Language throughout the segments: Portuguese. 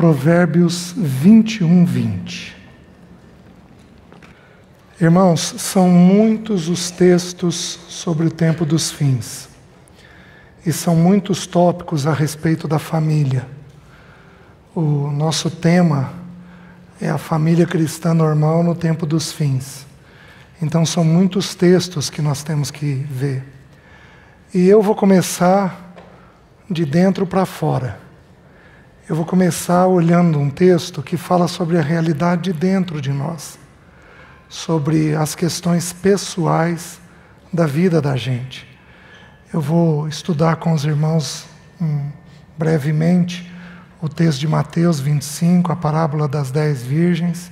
Provérbios 21:20. Irmãos, são muitos os textos sobre o tempo dos fins. E são muitos tópicos a respeito da família. O nosso tema é a família cristã normal no tempo dos fins. Então são muitos textos que nós temos que ver. E eu vou começar de dentro para fora. Eu vou começar olhando um texto que fala sobre a realidade de dentro de nós, sobre as questões pessoais da vida da gente. Eu vou estudar com os irmãos brevemente o texto de Mateus 25, a parábola das 10 virgens,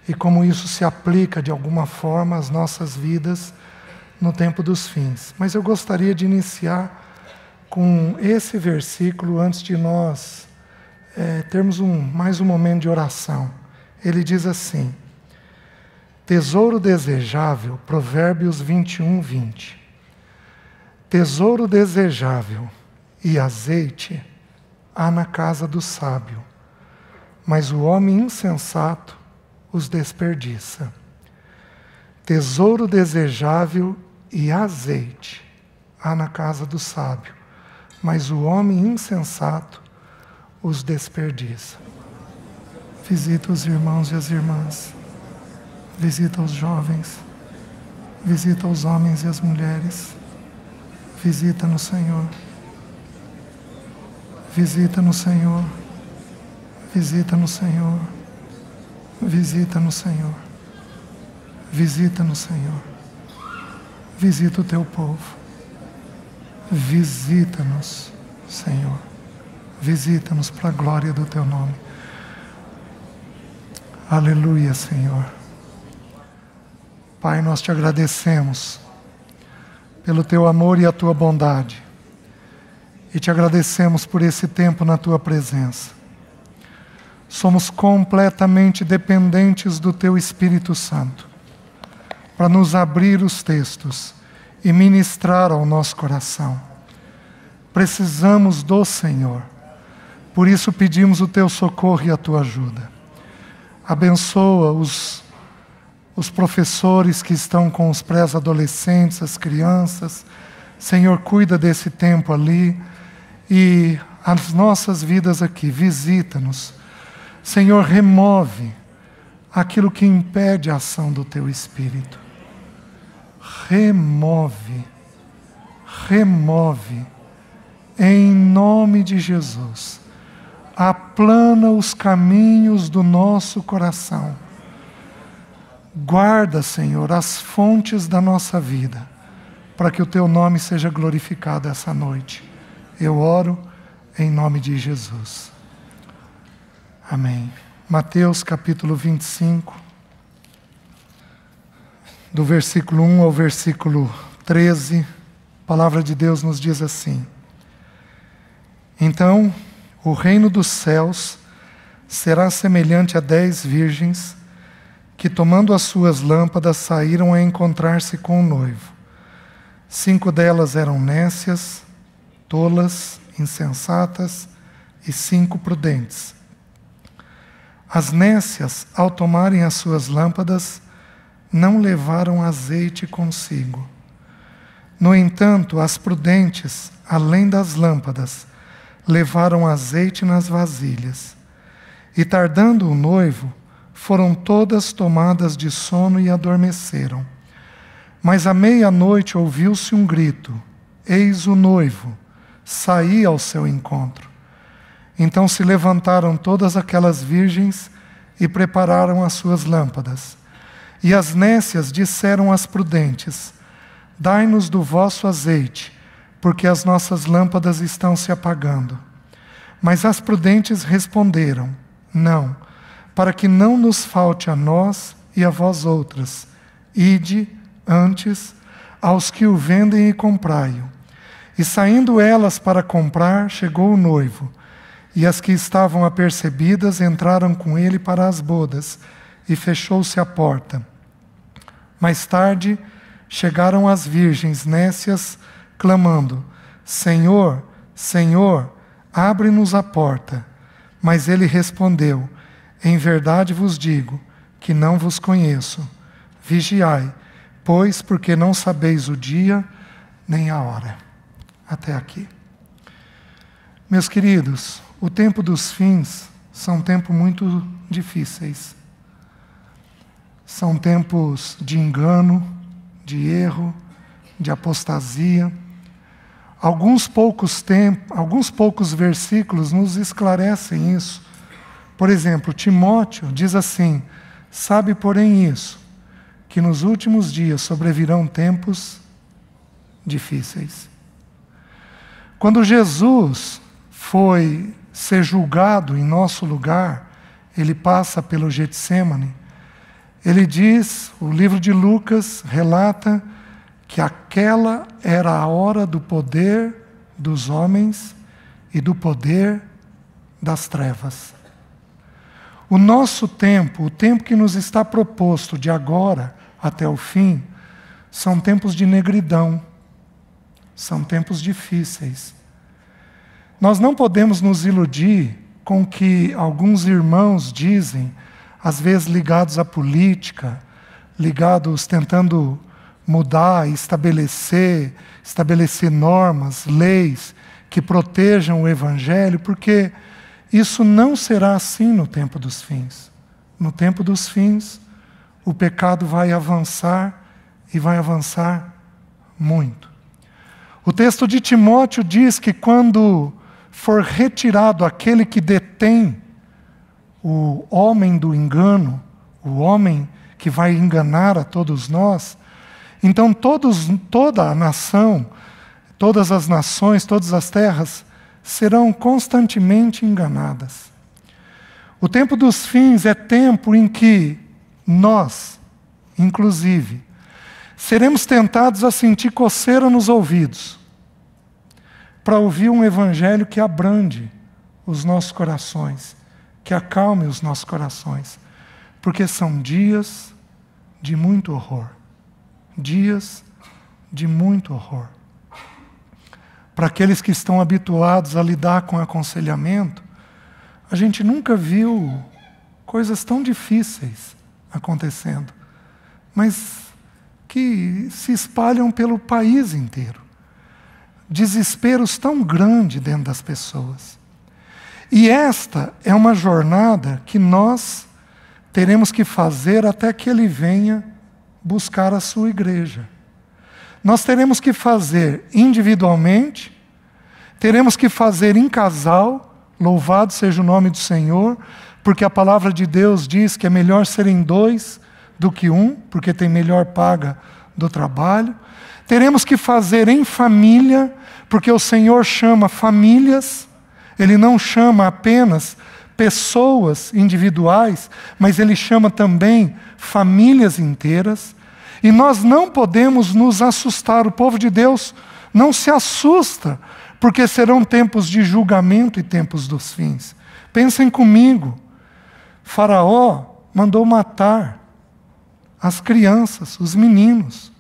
e como isso se aplica de alguma forma às nossas vidas no tempo dos fins. Mas eu gostaria de iniciar com esse versículo antes de nós termos mais um momento de oração. Ele diz assim: tesouro desejável, Provérbios 21:20. Tesouro desejável e azeite há na casa do sábio, mas o homem insensato os desperdiça. Tesouro desejável e azeite há na casa do sábio, mas o homem insensato os desperdiça. Visita os irmãos e as irmãs, visita os jovens, visita os homens e as mulheres, visita no Senhor, visita no Senhor, visita no Senhor, visita no Senhor, visita no Senhor, visita o teu povo, visita-nos, Senhor, visita-nos para a glória do teu nome. Aleluia, Senhor. Pai, nós te agradecemos pelo teu amor e a tua bondade, e te agradecemos por esse tempo na tua presença. Somos completamente dependentes do teu Espírito Santo para nos abrir os textos e ministrar ao nosso coração. Precisamos do Senhor, por isso pedimos o teu socorro e a tua ajuda. Abençoa os professores que estão com os pré-adolescentes, as crianças. Senhor, cuida desse tempo ali e as nossas vidas aqui. Visita-nos. Senhor, remove aquilo que impede a ação do teu Espírito. Remove, em nome de Jesus. Aplana os caminhos do nosso coração. Guarda, Senhor, as fontes da nossa vida, para que o teu nome seja glorificado essa noite. Eu oro em nome de Jesus. Amém. Mateus capítulo 25, do versículo 1 ao versículo 13, a palavra de Deus nos diz assim: então, o reino dos céus será semelhante a 10 virgens que, tomando as suas lâmpadas, saíram a encontrar-se com o noivo. 5 delas eram nécias, tolas, insensatas, e 5 prudentes. As nécias, ao tomarem as suas lâmpadas, não levaram azeite consigo. No entanto, as prudentes, além das lâmpadas, levaram azeite nas vasilhas. E tardando o noivo, foram todas tomadas de sono e adormeceram. Mas à meia-noite ouviu-se um grito: eis o noivo, saí ao seu encontro. Então se levantaram todas aquelas virgens e prepararam as suas lâmpadas. E as nécias disseram às prudentes: dai-nos do vosso azeite, porque as nossas lâmpadas estão se apagando. Mas as prudentes responderam: não, para que não nos falte a nós e a vós outras. Ide, antes, aos que o vendem e comprai-o. E saindo elas para comprar, chegou o noivo. E as que estavam apercebidas entraram com ele para as bodas, e fechou-se a porta. Mais tarde, chegaram as virgens nécias, clamando: Senhor, Senhor, abre-nos a porta. Mas ele respondeu: em verdade vos digo que não vos conheço. Vigiai, pois, porque não sabeis o dia nem a hora. Até aqui. Meus queridos, o tempo dos fins são tempos muito difíceis. São tempos de engano, de erro, de apostasia. Alguns poucos versículos nos esclarecem isso. Por exemplo, Timóteo diz assim: sabe, porém, isso, que nos últimos dias sobrevirão tempos difíceis. Quando Jesus foi ser julgado em nosso lugar, ele passa pelo Getsêmani. Ele diz, o livro de Lucas relata que aquela era a hora do poder dos homens e do poder das trevas. O nosso tempo, o tempo que nos está proposto de agora até o fim, são tempos de negridão, são tempos difíceis. Nós não podemos nos iludir com o que alguns irmãos dizem, às vezes ligados à política, ligados tentando mudar, estabelecer normas, leis que protejam o Evangelho, porque isso não será assim no tempo dos fins. No tempo dos fins, o pecado vai avançar e vai avançar muito. O texto de Timóteo diz que quando for retirado aquele que detém o homem do engano, o homem que vai enganar a todos nós, então toda a nação, todas as nações, todas as terras serão constantemente enganadas. O tempo dos fins é tempo em que nós, inclusive, seremos tentados a sentir coceira nos ouvidos para ouvir um evangelho que abrande os nossos corações, que acalme os nossos corações, porque são dias de muito horror. Dias de muito horror. Para aqueles que estão habituados a lidar com aconselhamento, a gente nunca viu coisas tão difíceis acontecendo, mas que se espalham pelo país inteiro. Desesperos tão grandes dentro das pessoas. E esta é uma jornada que nós teremos que fazer até que Ele venha buscar a sua igreja. Nós teremos que fazer individualmente, teremos que fazer em casal, louvado seja o nome do Senhor, porque a palavra de Deus diz que é melhor serem dois do que um, porque tem melhor paga do trabalho. Teremos que fazer em família, porque o Senhor chama famílias, Ele não chama apenas pessoas individuais, mas Ele chama também famílias inteiras. E nós não podemos nos assustar. O povo de Deus não se assusta, porque serão tempos de julgamento e tempos dos fins. Pensem comigo. Faraó mandou matar as crianças, os meninos.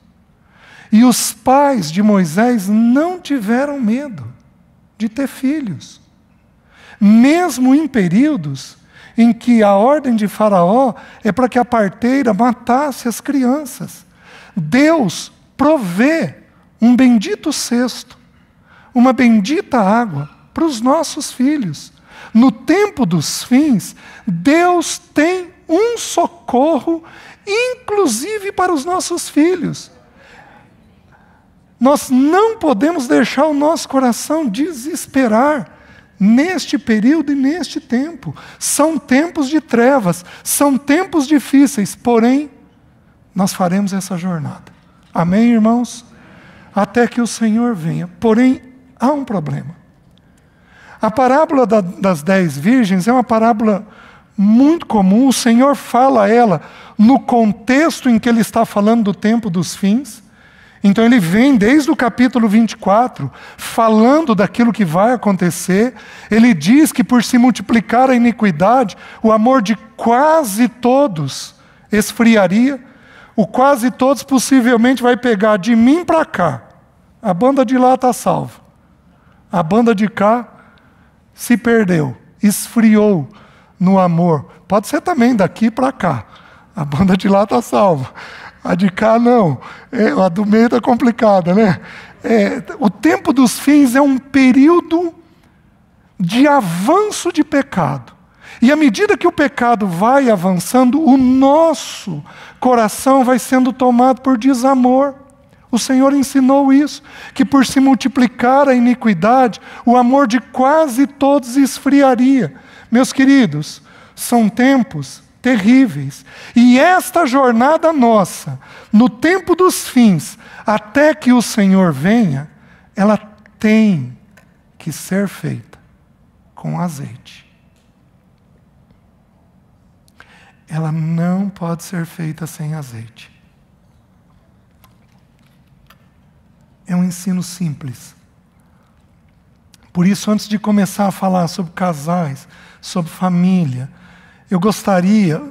E os pais de Moisés não tiveram medo de ter filhos. Mesmo em períodos em que a ordem de Faraó é para que a parteira matasse as crianças. Deus provê um bendito cesto, uma bendita água para os nossos filhos. No tempo dos fins, Deus tem um socorro, inclusive para os nossos filhos. Nós não podemos deixar o nosso coração desesperar neste período e neste tempo. São tempos de trevas, são tempos difíceis, porém, nós faremos essa jornada. Amém, irmãos? Até que o Senhor venha. Porém, há um problema. A parábola das 10 virgens é uma parábola muito comum. O Senhor fala ela no contexto em que Ele está falando do tempo dos fins. Então Ele vem desde o capítulo 24, falando daquilo que vai acontecer. Ele diz que por se multiplicar a iniquidade, o amor de quase todos esfriaria. O quase todos possivelmente vai pegar de mim para cá. A banda de lá está salva. A banda de cá se perdeu. esfriou no amor. Pode ser também daqui para cá. A banda de lá está salva. A de cá não. A do meio está complicada, né? O tempo dos fins é um período de avanço de pecado. E à medida que o pecado vai avançando, o nosso coração vai sendo tomado por desamor. O Senhor ensinou isso, que por se multiplicar a iniquidade, o amor de quase todos esfriaria. Meus queridos, são tempos terríveis. E esta jornada nossa, no tempo dos fins, até que o Senhor venha, ela tem que ser feita com azeite. Ela não pode ser feita sem azeite. É um ensino simples. Por isso, antes de começar a falar sobre casais, sobre família, eu gostaria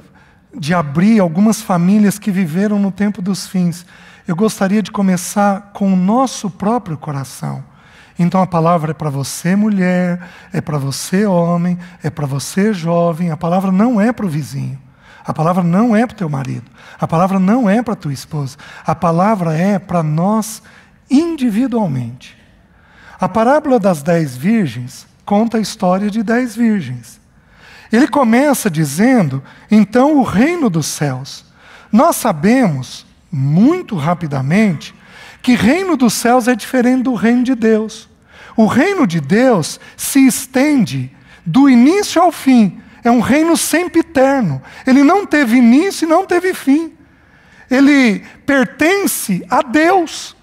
de abrir algumas famílias que viveram no tempo dos fins. Eu gostaria de começar com o nosso próprio coração. Então a palavra é para você, mulher, é para você, homem, é para você, jovem. A palavra não é para o vizinho. A palavra não é para o teu marido. A palavra não é para a tua esposa. A palavra é para nós individualmente. A parábola das 10 virgens conta a história de 10 virgens. Ele começa dizendo, então, o reino dos céus. Nós sabemos, muito rapidamente, que reino dos céus é diferente do reino de Deus. O reino de Deus se estende do início ao fim. É um reino sempiterno. Ele não teve início e não teve fim. Ele pertence a Deus.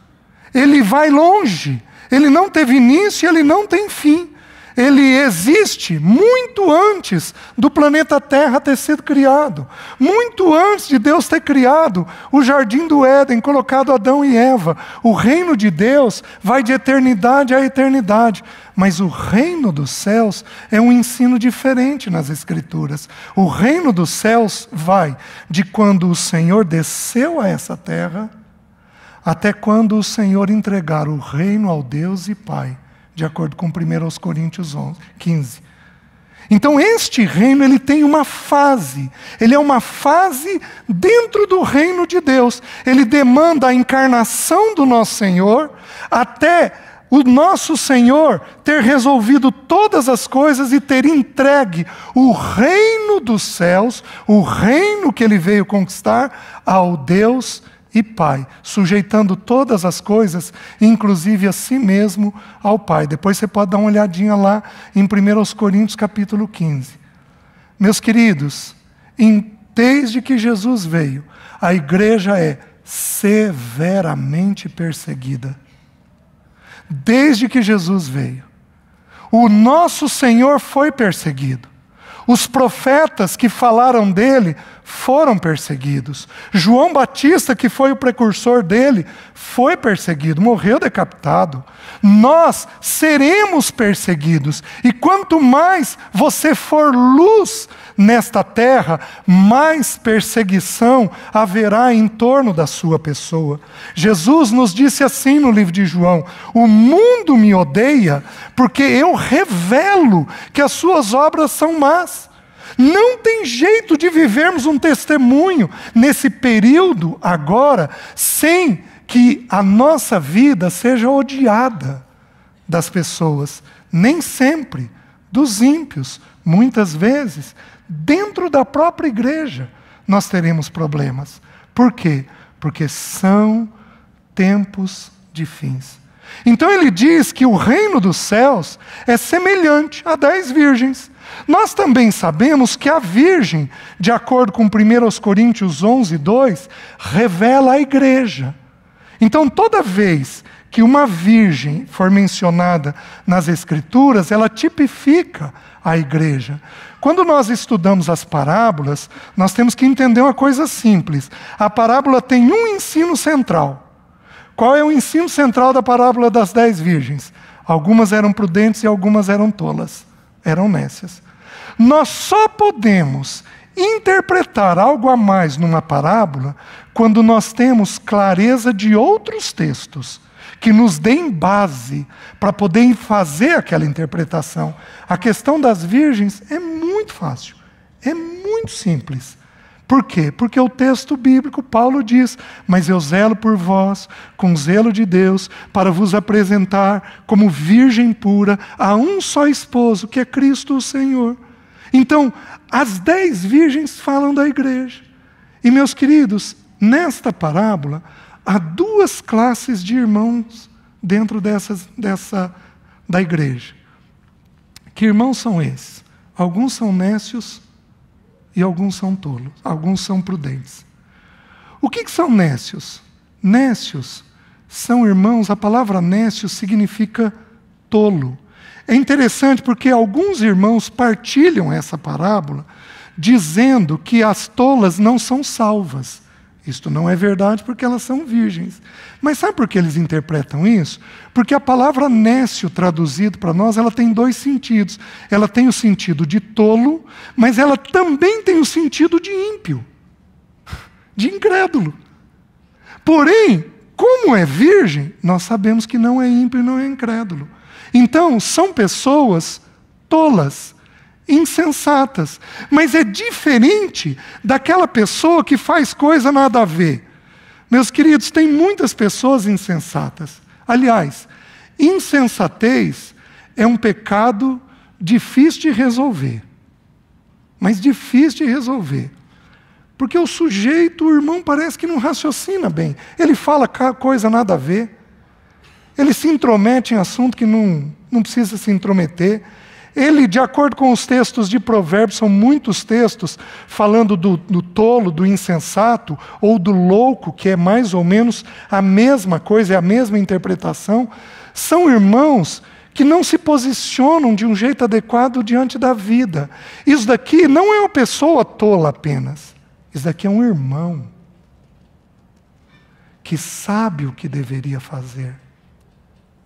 Ele vai longe. Ele não teve início e ele não tem fim. Ele existe muito antes do planeta Terra ter sido criado. Muito antes de Deus ter criado o Jardim do Éden, colocado Adão e Eva. O reino de Deus vai de eternidade a eternidade. Mas o reino dos céus é um ensino diferente nas Escrituras. O reino dos céus vai de quando o Senhor desceu a essa terra até quando o Senhor entregar o reino ao Deus e Pai, de acordo com 1 Coríntios 15. Então este reino ele tem uma fase, ele é uma fase dentro do reino de Deus. Ele demanda a encarnação do nosso Senhor até o nosso Senhor ter resolvido todas as coisas e ter entregue o reino dos céus, o reino que ele veio conquistar, ao Deus e Pai, sujeitando todas as coisas, inclusive a si mesmo, ao Pai. Depois você pode dar uma olhadinha lá em 1 Coríntios capítulo 15. Meus queridos, desde que Jesus veio, a igreja é severamente perseguida. Desde que Jesus veio, o nosso Senhor foi perseguido. Os profetas que falaram dele foram perseguidos. João Batista, que foi o precursor dele, foi perseguido, morreu decapitado. Nós seremos perseguidos. E quanto mais você for luz nesta terra, mais perseguição haverá em torno da sua pessoa. Jesus nos disse assim no livro de João: o mundo me odeia porque eu revelo que as suas obras são más. Não tem jeito de vivermos um testemunho nesse período agora sem que a nossa vida seja odiada das pessoas. Nem sempre dos ímpios. Muitas vezes, dentro da própria igreja, nós teremos problemas. Por quê? Porque são tempos de fins. Então ele diz que o reino dos céus é semelhante a 10 virgens. Nós também sabemos que a virgem, de acordo com 1 Coríntios 11:2, revela a igreja. Então toda vez que uma virgem for mencionada nas Escrituras, ela tipifica a igreja. Quando nós estudamos as parábolas, nós temos que entender uma coisa simples. A parábola tem um ensino central. Qual é o ensino central da parábola das 10 virgens? Algumas eram prudentes e algumas eram tolas, eram nécias. Nós só podemos interpretar algo a mais numa parábola quando nós temos clareza de outros textos que nos deem base para poder fazer aquela interpretação. A questão das virgens é muito fácil, é muito simples. Por quê? Porque o texto bíblico, Paulo diz: mas eu zelo por vós, com zelo de Deus, para vos apresentar como virgem pura a um só esposo, que é Cristo o Senhor. Então, as 10 virgens falam da igreja. E, meus queridos, nesta parábola, há 2 classes de irmãos dentro da igreja. Que irmãos são esses? Alguns são nécios e alguns são tolos, alguns são prudentes. O que são nécios? Nécios são irmãos, a palavra nécio significa tolo. É interessante porque alguns irmãos partilham essa parábola dizendo que as tolas não são salvas. Isto não é verdade porque elas são virgens. Mas sabe por que eles interpretam isso? Porque a palavra nécio, traduzido para nós, ela tem 2 sentidos. Ela tem o sentido de tolo, mas ela também tem o sentido de ímpio, de incrédulo. Porém, como é virgem, nós sabemos que não é ímpio e não é incrédulo. Então, são pessoas tolas, insensatas. Mas é diferente daquela pessoa que faz coisa nada a ver. Meus queridos, tem muitas pessoas insensatas. Aliás, insensatez é um pecado difícil de resolver. Mas difícil de resolver. Porque o sujeito, o irmão, parece que não raciocina bem. Ele fala coisa nada a ver. Ele se intromete em assunto que não precisa se intrometer. Ele, de acordo com os textos de Provérbios, são muitos textos falando do tolo, do insensato, ou do louco, que é mais ou menos a mesma coisa, é a mesma interpretação. São irmãos que não se posicionam de um jeito adequado diante da vida. Isso daqui não é uma pessoa tola apenas. Isso daqui é um irmão que sabe o que deveria fazer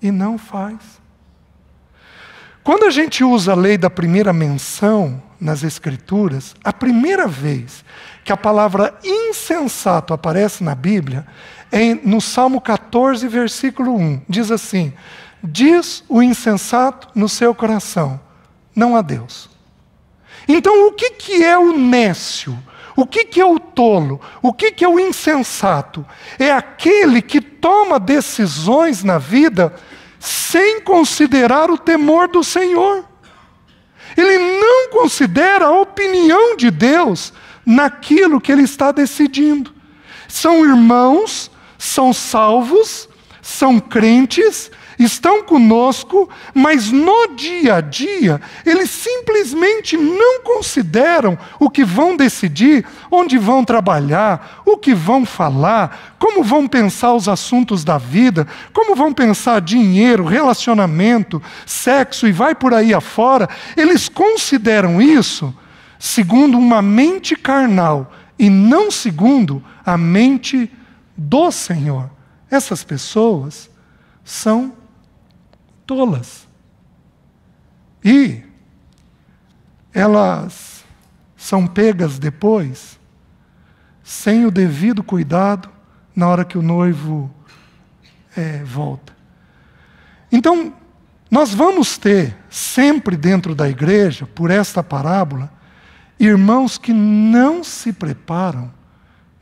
e não faz. Quando a gente usa a lei da primeira menção nas Escrituras, a primeira vez que a palavra insensato aparece na Bíblia é no Salmo 14, versículo 1. Diz assim: diz o insensato no seu coração, não há Deus. Então, o que é o nécio? O que é o tolo? O que é o insensato? É aquele que toma decisões na vida sem considerar o temor do Senhor. Ele não considera a opinião de Deus naquilo que ele está decidindo. São irmãos, são salvos, são crentes, estão conosco, mas no dia a dia, eles simplesmente não consideram o que vão decidir, onde vão trabalhar, o que vão falar, como vão pensar os assuntos da vida, como vão pensar dinheiro, relacionamento, sexo e vai por aí afora. Eles consideram isso segundo uma mente carnal e não segundo a mente do Senhor. Essas pessoas são tolas. E elas são pegas depois, sem o devido cuidado, na hora que o noivo volta. Então, nós vamos ter sempre dentro da igreja, por esta parábola, irmãos que não se preparam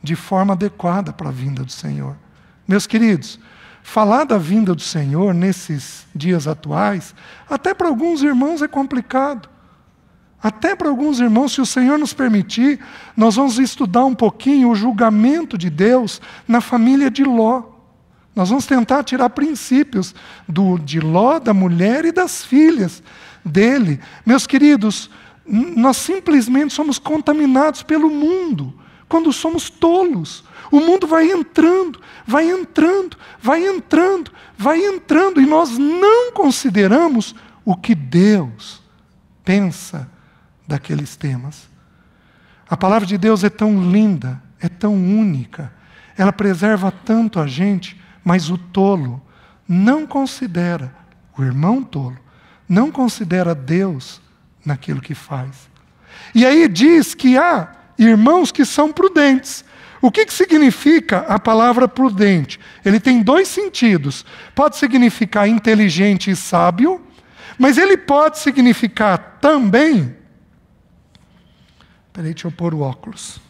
de forma adequada para a vinda do Senhor. Meus queridos, falar da vinda do Senhor nesses dias atuais, até para alguns irmãos é complicado. Até para alguns irmãos, se o Senhor nos permitir, nós vamos estudar um pouquinho o julgamento de Deus na família de Ló. Nós vamos tentar tirar princípios de Ló, da mulher e das filhas dele. Meus queridos, nós simplesmente somos contaminados pelo mundo quando somos tolos. O mundo vai entrando, vai entrando, vai entrando, vai entrando, e nós não consideramos o que Deus pensa daqueles temas. A palavra de Deus é tão linda, é tão única, ela preserva tanto a gente, mas o tolo não considera, o irmão tolo, não considera Deus naquilo que faz. E aí diz que há irmãos que são prudentes. O que significa a palavra prudente? Ele tem dois sentidos. Pode significar inteligente e sábio, mas ele pode significar também... Espera aí, deixa eu pôr o óculos.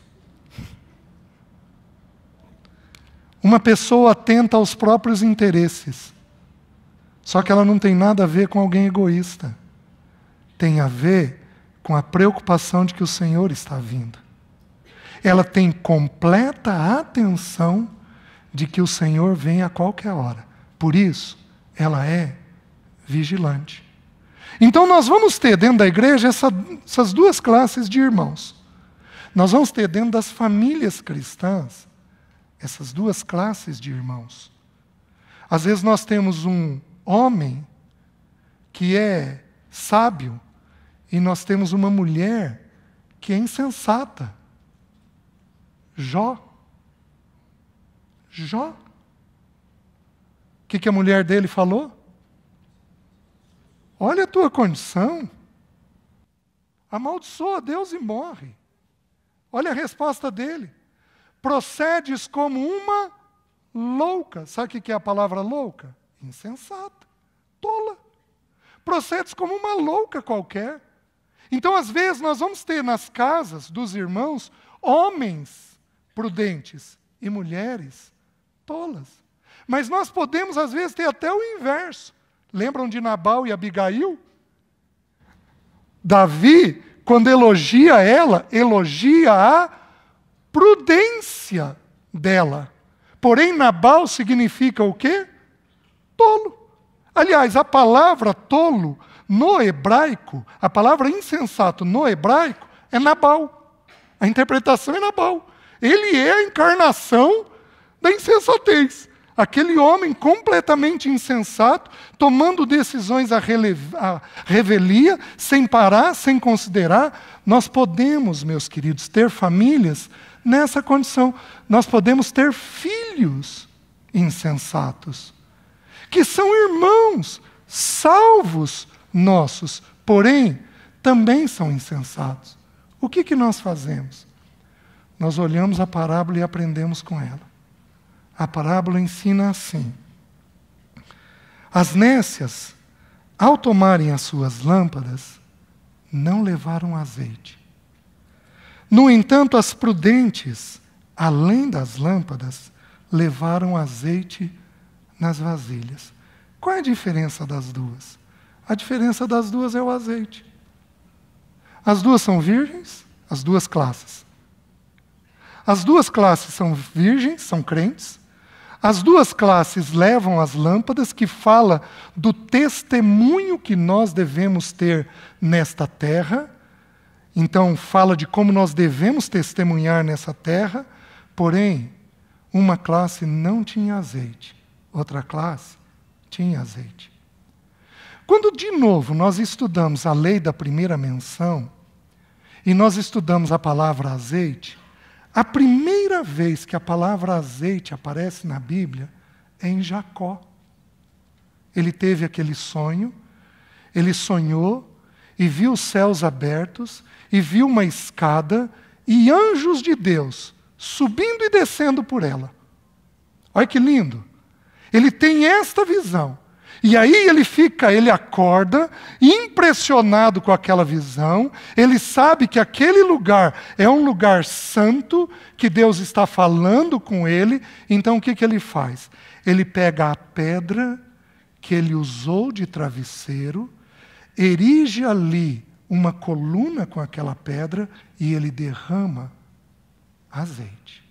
Uma pessoa atenta aos próprios interesses. Só que ela não tem nada a ver com alguém egoísta. Tem a ver com a preocupação de que o Senhor está vindo. Ela tem completa atenção de que o Senhor vem a qualquer hora. Por isso, ela é vigilante. Então nós vamos ter dentro da igreja essas duas classes de irmãos. Nós vamos ter dentro das famílias cristãs essas duas classes de irmãos. Às vezes nós temos um homem que é sábio e nós temos uma mulher que é insensata. Jó. O que a mulher dele falou? Olha a tua condição. Amaldiçoa Deus e morre. Olha a resposta dele. Procedes como uma louca. Sabe o que é a palavra louca? Insensata. Tola. Procedes como uma louca qualquer. Então, às vezes, nós vamos ter nas casas dos irmãos homens prudentes e mulheres tolas. Mas nós podemos, às vezes, ter até o inverso. Lembram de Nabal e Abigail? Davi, quando elogia ela, elogia a prudência dela. Porém, Nabal significa o quê? Tolo. Aliás, a palavra tolo no hebraico, a palavra insensato no hebraico é Nabal. A interpretação é Nabal. Ele é a encarnação da insensatez. Aquele homem completamente insensato, tomando decisões à revelia, sem parar, sem considerar. Nós podemos, meus queridos, ter famílias nessa condição. Nós podemos ter filhos insensatos, que são irmãos, salvos nossos, porém, também são insensatos. O que nós fazemos? Nós olhamos a parábola e aprendemos com ela. A parábola ensina assim: as nécias, ao tomarem as suas lâmpadas, não levaram azeite. No entanto, as prudentes, além das lâmpadas, levaram azeite nas vasilhas. Qual é a diferença das duas? A diferença das duas é o azeite. As duas são virgens, as duas classes. As duas classes são virgens, são crentes. As duas classes levam as lâmpadas, que fala do testemunho que nós devemos ter nesta terra. Então, fala de como nós devemos testemunhar nessa terra. Porém, uma classe não tinha azeite, outra classe tinha azeite. Quando, de novo, nós estudamos a lei da primeira menção, e nós estudamos a palavra azeite, a primeira vez que a palavra azeite aparece na Bíblia é em Jacó. Ele teve aquele sonho, ele sonhou e viu os céus abertos, e viu uma escada e anjos de Deus subindo e descendo por ela. Olha que lindo! Ele tem esta visão. E aí ele acorda, impressionado com aquela visão. Ele sabe que aquele lugar é um lugar santo, que Deus está falando com ele. Então o que ele faz? Ele pega a pedra que ele usou de travesseiro, erige ali uma coluna com aquela pedra e ele derrama azeite.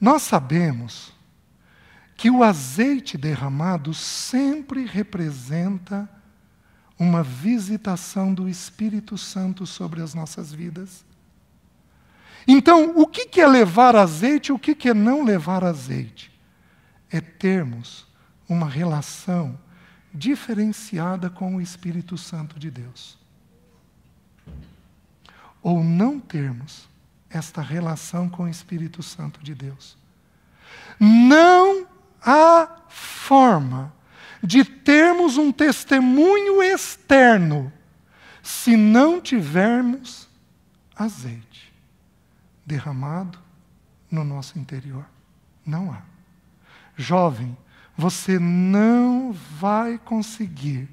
Nós sabemos que o azeite derramado sempre representa uma visitação do Espírito Santo sobre as nossas vidas. Então, o que é levar azeite e o que é não levar azeite? É termos uma relação diferenciada com o Espírito Santo de Deus. Ou não termos esta relação com o Espírito Santo de Deus. Não há forma de termos um testemunho externo se não tivermos azeite derramado no nosso interior. Não há. Jovem, você não vai conseguir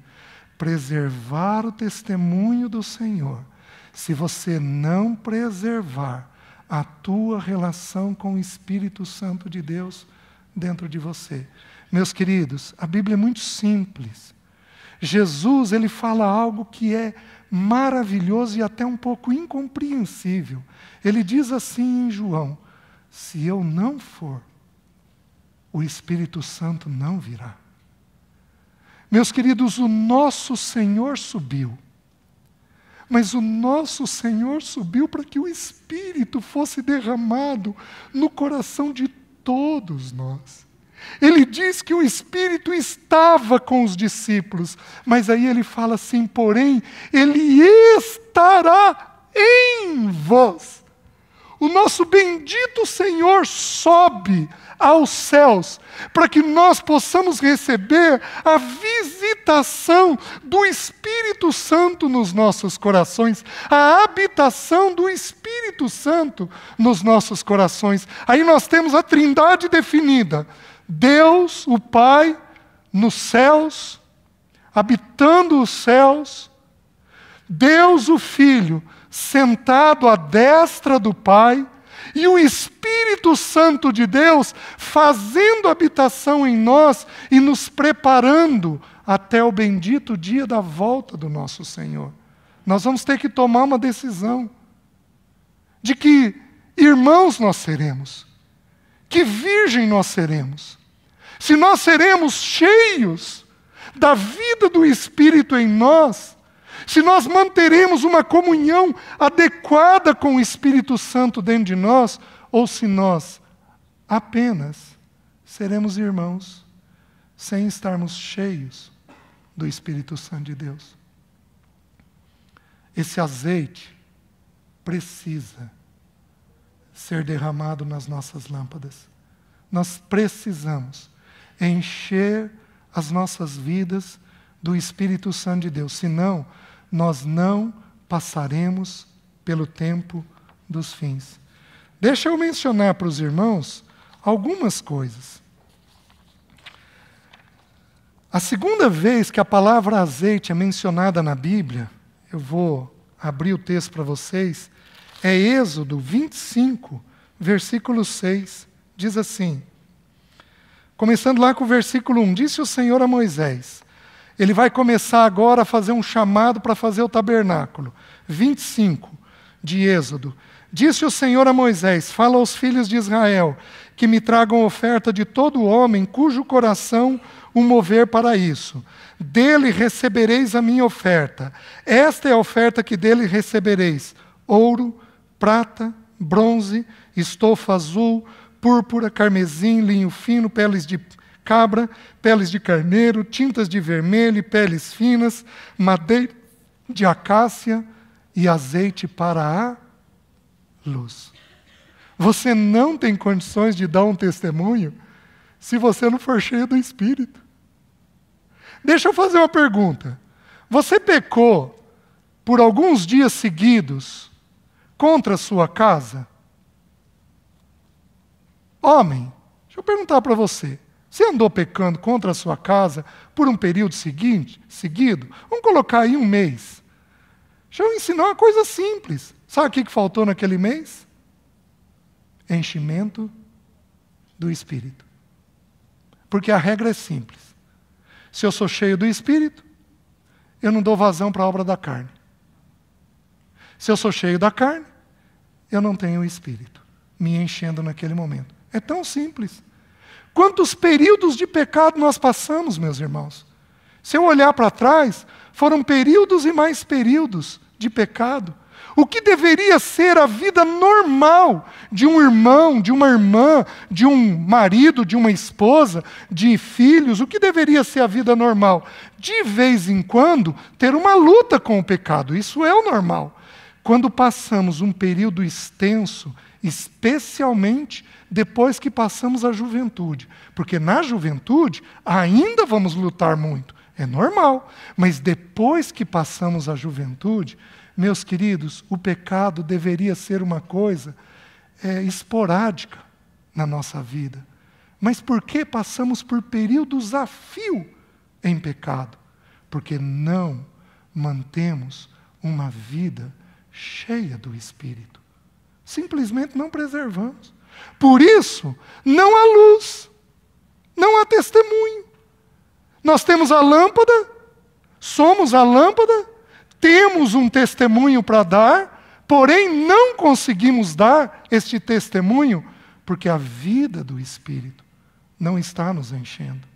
preservar o testemunho do Senhor se você não preservar a tua relação com o Espírito Santo de Deus dentro de você. Meus queridos, a Bíblia é muito simples. Jesus, ele fala algo que é maravilhoso e até um pouco incompreensível. Ele diz assim em João: se eu não for, o Espírito Santo não virá. Meus queridos, o nosso Senhor subiu. Mas o nosso Senhor subiu para que o Espírito fosse derramado no coração de todos nós. Ele diz que o Espírito estava com os discípulos, mas aí ele fala assim: porém, ele estará em vós. O nosso bendito Senhor sobe aos céus, para que nós possamos receber a visitação do Espírito Santo nos nossos corações, a habitação do Espírito Santo nos nossos corações. Aí nós temos a Trindade definida: Deus, o Pai, nos céus, habitando os céus, Deus, o Filho, sentado à destra do Pai, e o Espírito Santo de Deus fazendo habitação em nós e nos preparando até o bendito dia da volta do nosso Senhor. Nós vamos ter que tomar uma decisão de que irmãos nós seremos, que virgem nós seremos. Se nós seremos cheios da vida do Espírito em nós, se nós manteremos uma comunhão adequada com o Espírito Santo dentro de nós, ou se nós apenas seremos irmãos sem estarmos cheios do Espírito Santo de Deus. Esse azeite precisa ser derramado nas nossas lâmpadas. Nós precisamos encher as nossas vidas do Espírito Santo de Deus, senão nós não passaremos pelo tempo dos fins. Deixa eu mencionar para os irmãos algumas coisas. A segunda vez que a palavra azeite é mencionada na Bíblia, eu vou abrir o texto para vocês, é Êxodo 25, versículo 6. Diz assim, começando lá com o versículo 1, disse o Senhor a Moisés. Ele vai começar agora a fazer um chamado para fazer o tabernáculo. 25 de Êxodo. Disse o Senhor a Moisés: fala aos filhos de Israel, que me tragam oferta de todo homem cujo coração o mover para isso. Dele recebereis a minha oferta. Esta é a oferta que dele recebereis: ouro, prata, bronze, estofa azul, púrpura, carmesim, linho fino, peles de cabra, peles de carneiro, tintas de vermelho e peles finas, madeira de acácia e azeite para a luz. Você não tem condições de dar um testemunho se você não for cheio do Espírito. Deixa eu fazer uma pergunta. Você pecou por alguns dias seguidos contra a sua casa? Homem, deixa eu perguntar para você. Você andou pecando contra a sua casa por um período seguido? Vamos colocar aí um mês. Deixa eu ensinar uma coisa simples. Sabe o que faltou naquele mês? Enchimento do Espírito. Porque a regra é simples. Se eu sou cheio do Espírito, eu não dou vazão para a obra da carne. Se eu sou cheio da carne, eu não tenho o Espírito me enchendo naquele momento. É tão simples. Quantos períodos de pecado nós passamos, meus irmãos? Se eu olhar para trás, foram períodos e mais períodos de pecado. O que deveria ser a vida normal de um irmão, de uma irmã, de um marido, de uma esposa, de filhos, o que deveria ser a vida normal? De vez em quando, ter uma luta com o pecado. Isso é o normal. Quando passamos um período extenso, especialmente depois que passamos a juventude. Porque na juventude ainda vamos lutar muito. É normal. Mas depois que passamos a juventude, meus queridos, o pecado deveria ser uma coisa esporádica. na nossa vida. Mas por que passamos por períodos a fio em pecado? Porque não mantemos uma vida cheia do Espírito. Simplesmente não preservamos. Por isso, não há luz, não há testemunho. Nós temos a lâmpada, somos a lâmpada, temos um testemunho para dar, porém não conseguimos dar este testemunho porque a vida do Espírito não está nos enchendo.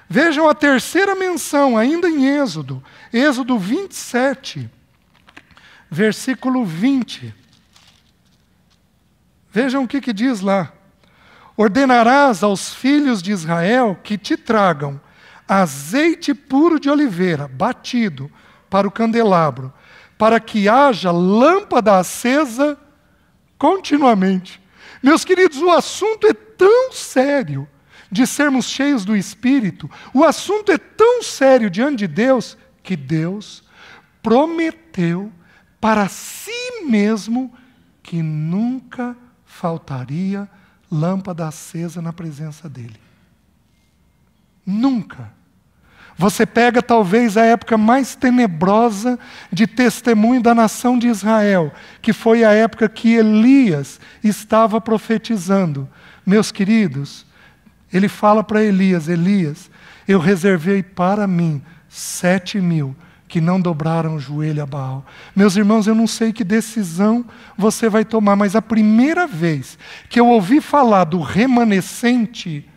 Vejam a terceira menção, ainda em Êxodo, Êxodo 27, versículo 20. Vejam o que diz lá. Ordenarás aos filhos de Israel que te tragam azeite puro de oliveira, batido, para o candelabro, para que haja lâmpada acesa continuamente. Meus queridos, o assunto é tão sério de sermos cheios do Espírito, o assunto é tão sério diante de Deus, que Deus prometeu para si mesmo que nunca faltaria lâmpada acesa na presença dEle. Nunca. Você pega talvez a época mais tenebrosa de testemunho da nação de Israel, que foi a época que Elias estava profetizando. Meus queridos, ele fala para Elias, Elias, eu reservei para mim 7.000 que não dobraram o joelho a Baal. Meus irmãos, eu não sei que decisão você vai tomar, mas a primeira vez que eu ouvi falar do remanescente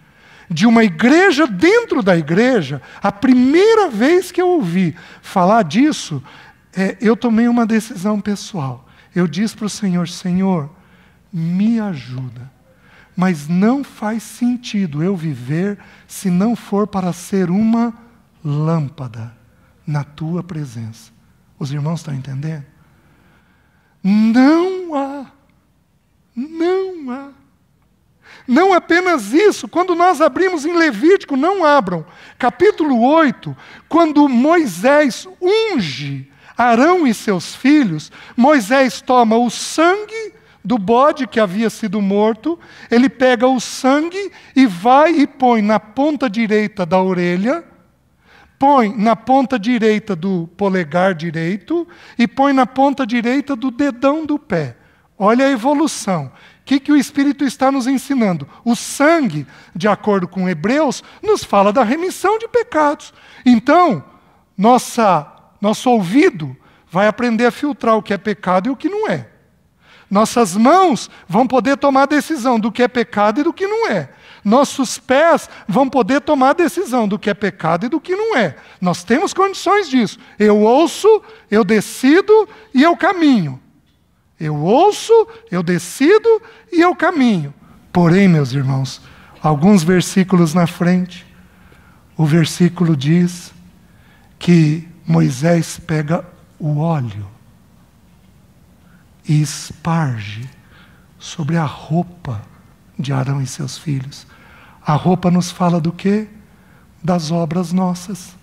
de uma igreja dentro da igreja, a primeira vez que eu ouvi falar disso, eu tomei uma decisão pessoal. Eu disse para o Senhor, Senhor, me ajuda. Mas não faz sentido eu viver se não for para ser uma lâmpada na tua presença. Os irmãos estão entendendo? Não há. Não apenas isso, quando nós abrimos em Levítico, não abram. Capítulo 8, quando Moisés unge Arão e seus filhos, Moisés toma o sangue do bode que havia sido morto, ele pega o sangue e vai e põe na ponta direita da orelha, põe na ponta direita do polegar direito e põe na ponta direita do dedão do pé. Olha a evolução. O que o Espírito está nos ensinando? O sangue, de acordo com Hebreus, nos fala da remissão de pecados. Então, nosso ouvido vai aprender a filtrar o que é pecado e o que não é. Nossas mãos vão poder tomar a decisão do que é pecado e do que não é. Nossos pés vão poder tomar a decisão do que é pecado e do que não é. Nós temos condições disso. Eu ouço, eu decido e eu caminho. Eu ouço, eu decido e eu caminho. Porém, meus irmãos, alguns versículos na frente, o versículo diz que Moisés pega o óleo e esparge sobre a roupa de Arão e seus filhos. A roupa nos fala do quê? Das obras nossas.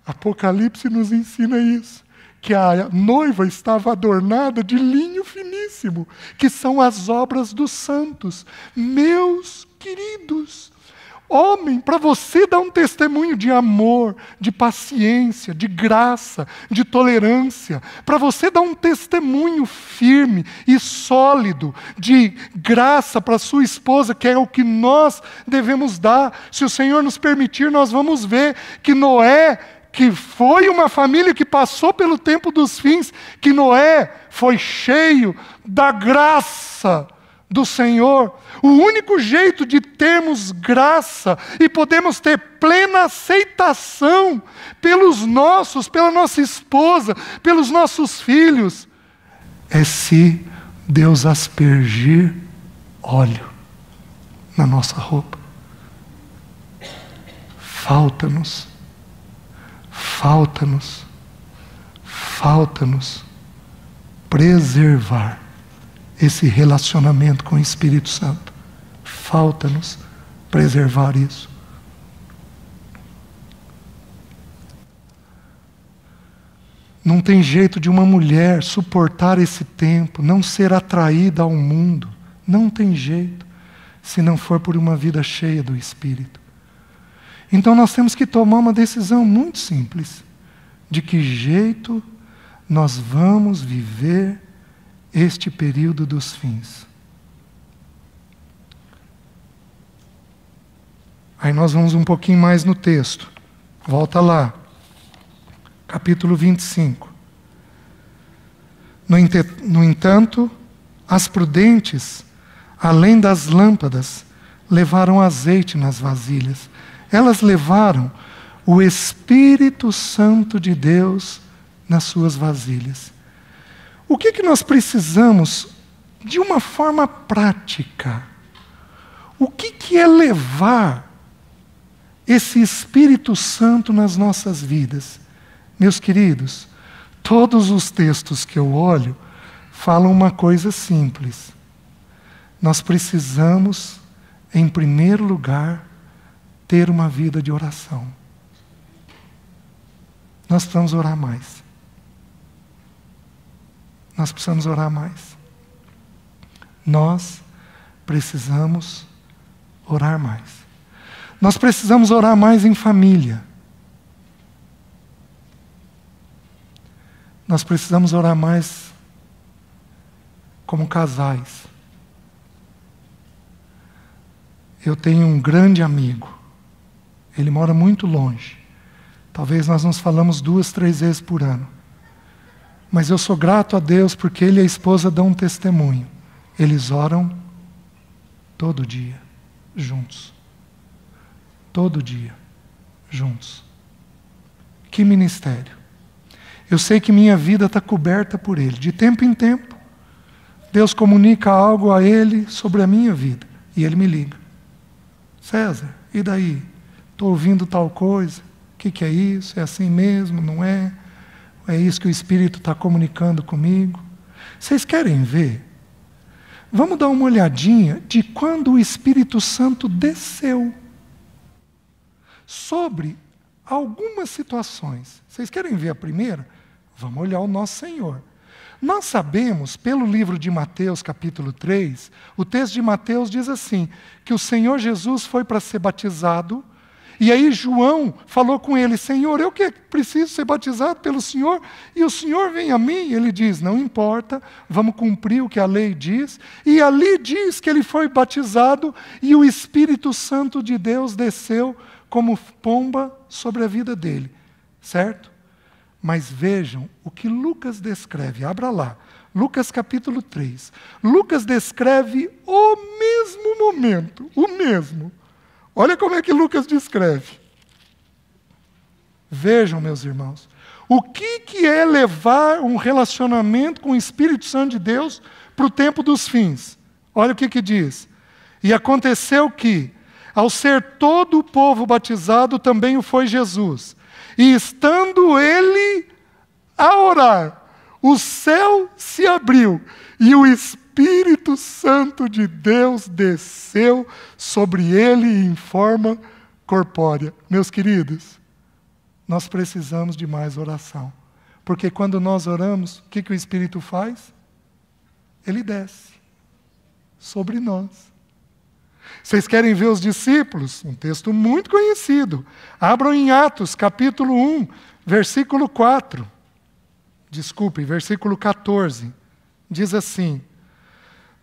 Apocalipse nos ensina isso, que a noiva estava adornada de linho finíssimo, que são as obras dos santos. Meus queridos, homem, para você dar um testemunho de amor, de paciência, de graça, de tolerância, para você dar um testemunho firme e sólido de graça para sua esposa, que é o que nós devemos dar. Se o Senhor nos permitir, nós vamos ver que Noé, que foi uma família que passou pelo tempo dos fins, que Noé foi cheio da graça do Senhor. O único jeito de termos graça e podemos ter plena aceitação pelos nossos, pela nossa esposa, pelos nossos filhos, é se Deus aspergir óleo na nossa roupa. Falta-nos preservar esse relacionamento com o Espírito Santo. Falta-nos preservar isso. Não tem jeito de uma mulher suportar esse tempo, não ser atraída ao mundo. Não tem jeito, se não for por uma vida cheia do Espírito. Então nós temos que tomar uma decisão muito simples. De que jeito nós vamos viver este período dos fins? Aí nós vamos um pouquinho mais no texto. Volta lá. Capítulo 25. No entanto, as prudentes, além das lâmpadas, levaram azeite nas vasilhas. Elas levaram o Espírito Santo de Deus nas suas vasilhas. O que nós precisamos de uma forma prática? O que é levar esse Espírito Santo nas nossas vidas? Meus queridos, todos os textos que eu olho falam uma coisa simples. Nós precisamos, em primeiro lugar, ter uma vida de oração. Nós precisamos orar mais. Nós precisamos orar mais. Nós precisamos orar mais. Nós precisamos orar mais em família. Nós precisamos orar mais como casais. Eu tenho um grande amigo. Ele mora muito longe. Talvez nós nos falamos 2, 3 vezes por ano. Mas eu sou grato a Deus porque ele e a esposa dão um testemunho. Eles oram todo dia, juntos. Todo dia, juntos. Que ministério. Eu sei que minha vida está coberta por ele. De tempo em tempo, Deus comunica algo a ele sobre a minha vida. E ele me liga. César, e daí? Estou ouvindo tal coisa. O que é isso? É assim mesmo? Não é? É isso que o Espírito está comunicando comigo? Vocês querem ver? Vamos dar uma olhadinha de quando o Espírito Santo desceu sobre algumas situações. Vocês querem ver a primeira? Vamos olhar o nosso Senhor. Nós sabemos, pelo livro de Mateus, capítulo 3, o texto de Mateus diz assim, que o Senhor Jesus foi para ser batizado. E aí João falou com ele, Senhor, eu que preciso ser batizado pelo Senhor, e o Senhor vem a mim. Ele diz, não importa, vamos cumprir o que a lei diz. E ali diz que ele foi batizado, e o Espírito Santo de Deus desceu como pomba sobre a vida dele. Certo? Mas vejam o que Lucas descreve. Abra lá, Lucas capítulo 3. Lucas descreve o mesmo momento, o mesmo. Olha como é que Lucas descreve. Vejam, meus irmãos, o que é levar um relacionamento com o Espírito Santo de Deus para o tempo dos fins. Olha o que diz. E aconteceu que, ao ser todo o povo batizado, também o foi Jesus. E estando ele a orar, o céu se abriu e o Espírito Santo de Deus desceu sobre ele em forma corpórea. Meus queridos, nós precisamos de mais oração. Porque quando nós oramos, o que o Espírito faz? Ele desce sobre nós. Vocês querem ver os discípulos? Um texto muito conhecido. Abram em Atos, capítulo 1, versículo 4. Desculpe, versículo 14. Diz assim,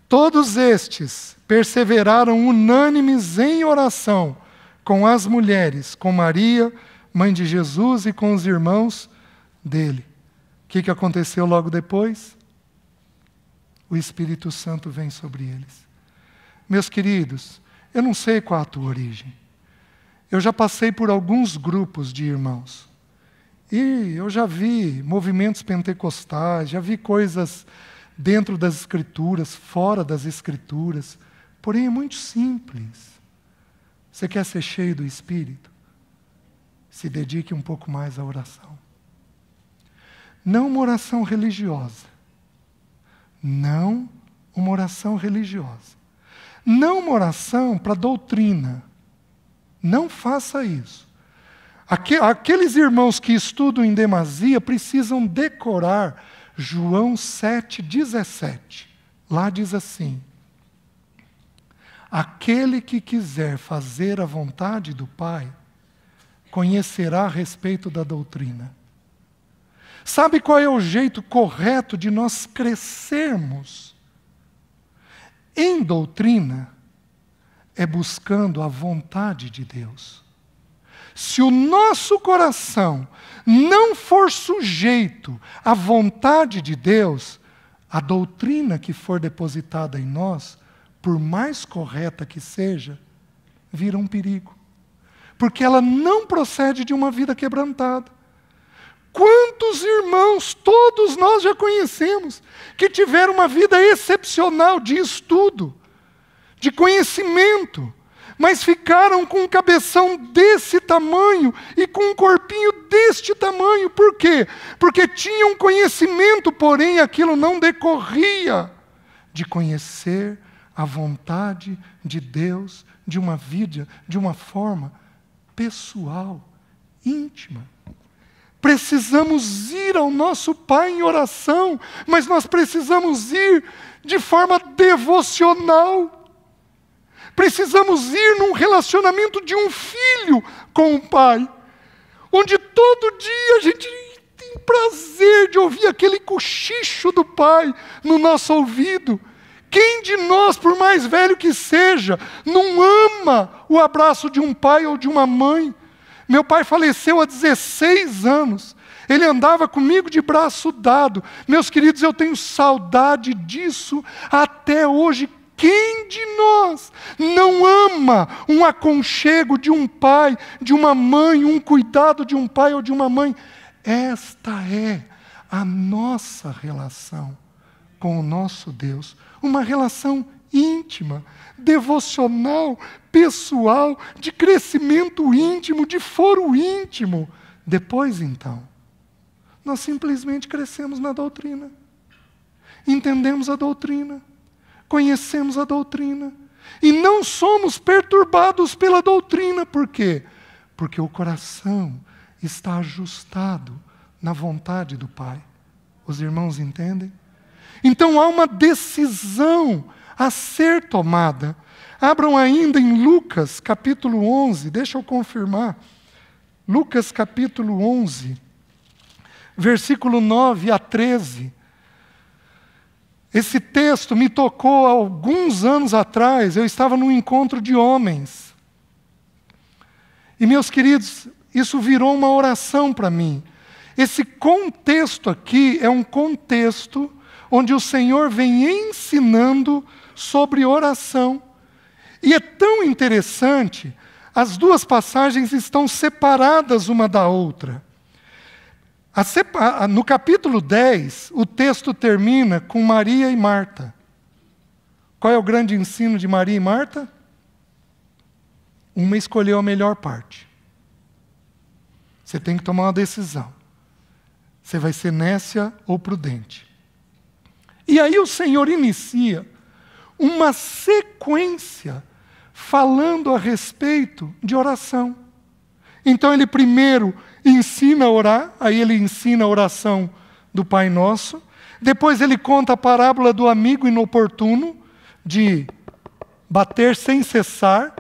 todos estes perseveraram unânimes em oração com as mulheres, com Maria, mãe de Jesus, e com os irmãos dele. O que aconteceu logo depois? O Espírito Santo vem sobre eles. Meus queridos, eu não sei qual a tua origem. Eu já passei por alguns grupos de irmãos. E eu já vi movimentos pentecostais, já vi coisas dentro das Escrituras, fora das Escrituras. Porém, é muito simples. Você quer ser cheio do Espírito? Se dedique um pouco mais à oração. Não uma oração religiosa. Não uma oração religiosa. Não uma oração para doutrina. Não faça isso. Aqueles irmãos que estudam em demasia precisam decorar João 7,17. Lá diz assim: aquele que quiser fazer a vontade do Pai, conhecerá a respeito da doutrina. Sabe qual é o jeito correto de nós crescermos em doutrina? É buscando a vontade de Deus. Se o nosso coração não for sujeito à vontade de Deus, a doutrina que for depositada em nós, por mais correta que seja, vira um perigo. Porque ela não procede de uma vida quebrantada. Quantos irmãos, todos nós já conhecemos, que tiveram uma vida excepcional de estudo, de conhecimento, mas ficaram com um cabeção desse tamanho e com um corpinho deste tamanho. Por quê? Porque tinham conhecimento, porém aquilo não decorria de conhecer a vontade de Deus de uma vida, de uma forma pessoal, íntima. Precisamos ir ao nosso Pai em oração, mas nós precisamos ir de forma devocional. Precisamos ir num relacionamento de um filho com o Pai, onde todo dia a gente tem prazer de ouvir aquele cochicho do Pai no nosso ouvido. Quem de nós, por mais velho que seja, não ama o abraço de um pai ou de uma mãe? Meu pai faleceu há 16 anos. Ele andava comigo de braço dado. Meus queridos, eu tenho saudade disso até hoje. Quem de nós não ama um aconchego de um pai, de uma mãe, um cuidado de um pai ou de uma mãe? Esta é a nossa relação com o nosso Deus. Uma relação íntima, devocional, pessoal, de crescimento íntimo, de foro íntimo. Depois, então, nós simplesmente crescemos na doutrina. Entendemos a doutrina. Conhecemos a doutrina. E não somos perturbados pela doutrina. Por quê? Porque o coração está ajustado na vontade do Pai. Os irmãos entendem? Então há uma decisão a ser tomada. Abram ainda em Lucas capítulo 11, deixa eu confirmar. Lucas capítulo 11, versículo 9 a 13. Esse texto me tocou há alguns anos atrás. Eu estava num encontro de homens. E, meus queridos, isso virou uma oração para mim. Esse contexto aqui é um contexto onde o Senhor vem ensinando sobre oração. E é tão interessante, as duas passagens estão separadas uma da outra. No capítulo 10, o texto termina com Maria e Marta. Qual é o grande ensino de Maria e Marta? Uma escolheu a melhor parte. Você tem que tomar uma decisão. Você vai ser nécia ou prudente. E aí o Senhor inicia uma sequência falando a respeito de oração. Então ele primeiro ensina a orar, aí ele ensina a oração do Pai Nosso. Depois ele conta a parábola do amigo inoportuno, de bater sem cessar,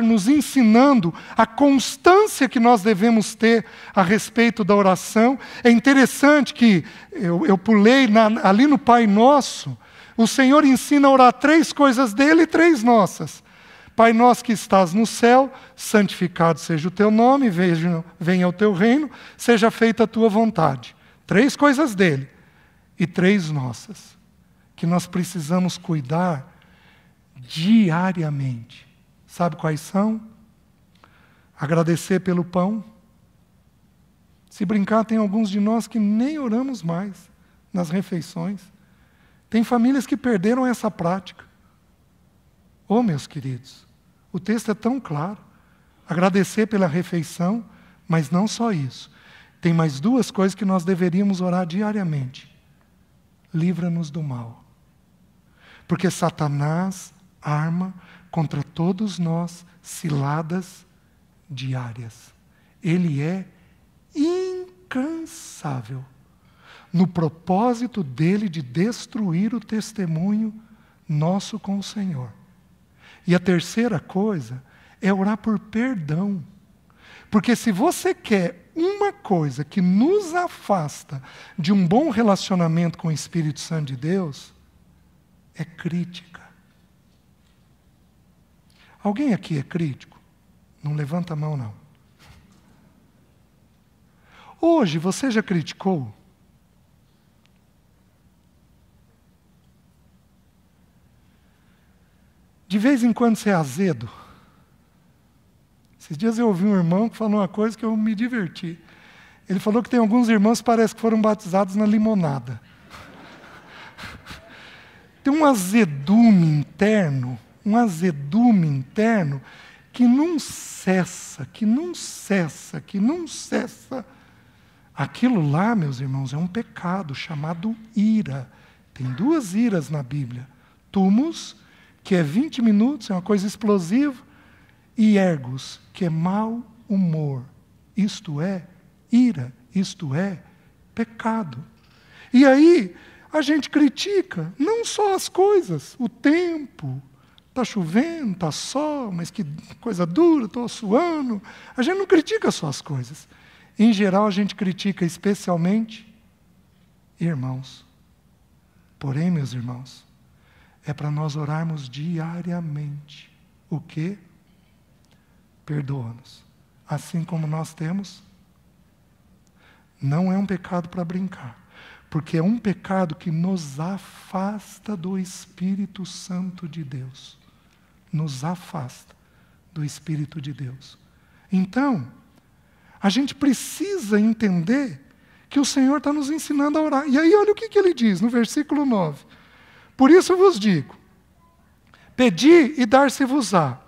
nos ensinando a constância que nós devemos ter a respeito da oração. É interessante que eu pulei ali no Pai Nosso, o Senhor ensina a orar 3 coisas dele e 3 nossas. Pai nosso que estás no céu, santificado seja o teu nome, venha o teu reino, seja feita a tua vontade. 3 coisas dele e 3 nossas, que nós precisamos cuidar diariamente. Sabe quais são? Agradecer pelo pão. Se brincar, tem alguns de nós que nem oramos mais nas refeições. Tem famílias que perderam essa prática. Oh, meus queridos, o texto é tão claro. Agradecer pela refeição, mas não só isso. Tem mais 2 coisas que nós deveríamos orar diariamente. Livra-nos do mal. Porque Satanás arma contra todos nós ciladas diárias. Ele é incansável no propósito dele de destruir o testemunho nosso com o Senhor. E a terceira coisa é orar por perdão. Porque se você quer uma coisa que nos afasta de um bom relacionamento com o Espírito Santo de Deus, é crítica. Alguém aqui é crítico? Não levanta a mão, não. Hoje, você já criticou? De vez em quando você é azedo? Esses dias eu ouvi um irmão que falou uma coisa que eu me diverti. Ele falou que tem alguns irmãos que parece que foram batizados na limonada. Tem um azedume interno que não cessa. Aquilo lá, meus irmãos, é um pecado chamado ira. Tem 2 iras na Bíblia. Tumos, que é 20 minutos, é uma coisa explosiva, e ergos, que é mau humor. Isto é ira, isto é pecado. E aí, a gente critica não só as coisas, o tempo. Está chovendo, está sol, mas que coisa dura, estou suando. A gente não critica só as coisas. Em geral, a gente critica especialmente irmãos. Porém, meus irmãos, é para nós orarmos diariamente. O quê? Perdoa-nos. Assim como nós temos. Não é um pecado para brincar. Porque é um pecado que nos afasta do Espírito Santo de Deus. Nos afasta do Espírito de Deus. Então, a gente precisa entender que o Senhor está nos ensinando a orar. E aí olha o que ele diz no versículo 9. Por isso eu vos digo, pedi e dar-se-vos-á,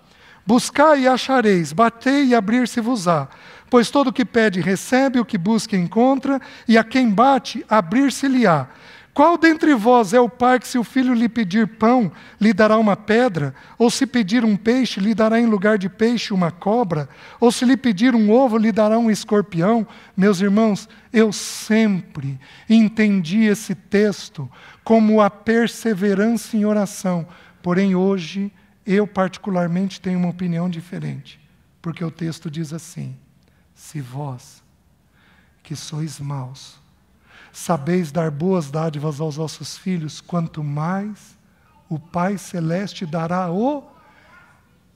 buscai e achareis, batei e abrir-se-vos-á. Pois todo o que pede recebe, o que busca encontra, e a quem bate, abrir-se-lhe-á. Qual dentre vós é o pai que, se o filho lhe pedir pão, lhe dará uma pedra? Ou se pedir um peixe, lhe dará em lugar de peixe uma cobra? Ou se lhe pedir um ovo, lhe dará um escorpião? Meus irmãos, eu sempre entendi esse texto como a perseverança em oração. Porém, hoje, eu particularmente tenho uma opinião diferente. Porque o texto diz assim: se vós, que sois maus, sabeis dar boas dádivas aos vossos filhos, quanto mais o Pai Celeste dará o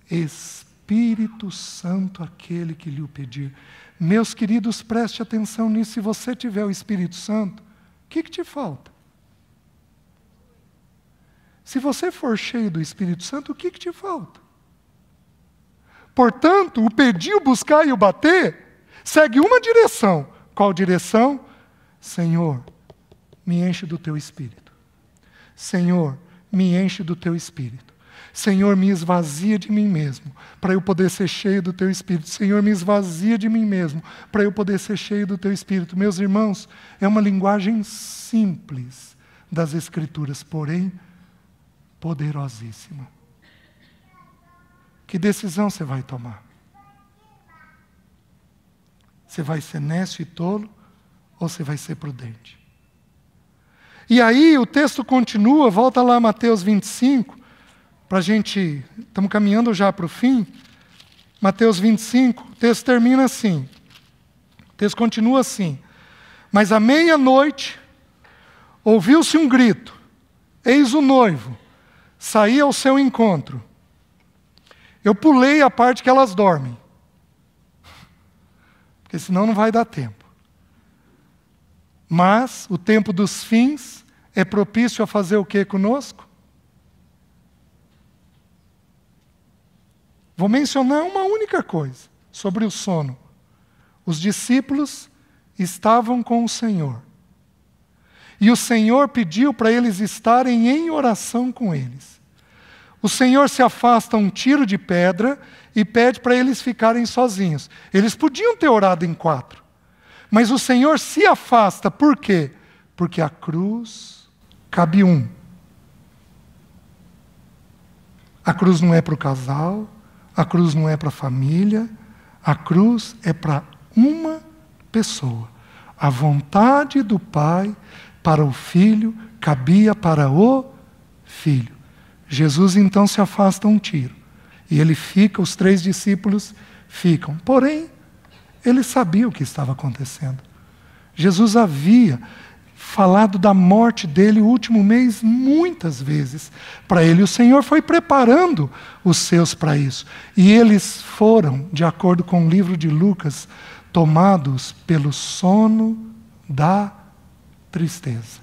Espírito Santo àquele que lhe o pedir. Meus queridos, preste atenção nisso. Se você tiver o Espírito Santo, o que te falta? Se você for cheio do Espírito Santo, o que te falta? Portanto, o pedir, o buscar e o bater segue uma direção. Qual direção? Senhor, me enche do teu Espírito. Senhor, me enche do teu Espírito. Senhor, me esvazia de mim mesmo, para eu poder ser cheio do teu Espírito. Senhor, me esvazia de mim mesmo, para eu poder ser cheio do teu Espírito. Meus irmãos, é uma linguagem simples das Escrituras, porém poderosíssima. Que decisão você vai tomar? Você vai ser nécio e tolo, ou você vai ser prudente? E aí o texto continua, volta lá a Mateus 25, para a gente, estamos caminhando já para o fim. Mateus 25, o texto termina assim, o texto continua assim: mas à meia-noite ouviu-se um grito, eis o noivo, saía ao seu encontro. Eu pulei a parte que elas dormem, porque senão não vai dar tempo. Mas o tempo dos fins é propício a fazer o que conosco? Vou mencionar uma única coisa sobre o sono. Os discípulos estavam com o Senhor. E o Senhor pediu para eles estarem em oração com eles. O Senhor se afasta um tiro de pedra e pede para eles ficarem sozinhos. Eles podiam ter orado em 4. Mas o Senhor se afasta, por quê? Porque a cruz cabe um. A cruz não é para o casal, a cruz não é para a família, A cruz é para uma pessoa. A vontade do Pai para o Filho cabia para o Filho. Jesus então se afasta um tiro. E ele fica, os 3 discípulos ficam. Porém, ele sabia o que estava acontecendo. Jesus havia falado da morte dele o último mês muitas vezes para ele. O Senhor foi preparando os seus para isso. E eles foram, de acordo com o livro de Lucas, tomados pelo sono da tristeza.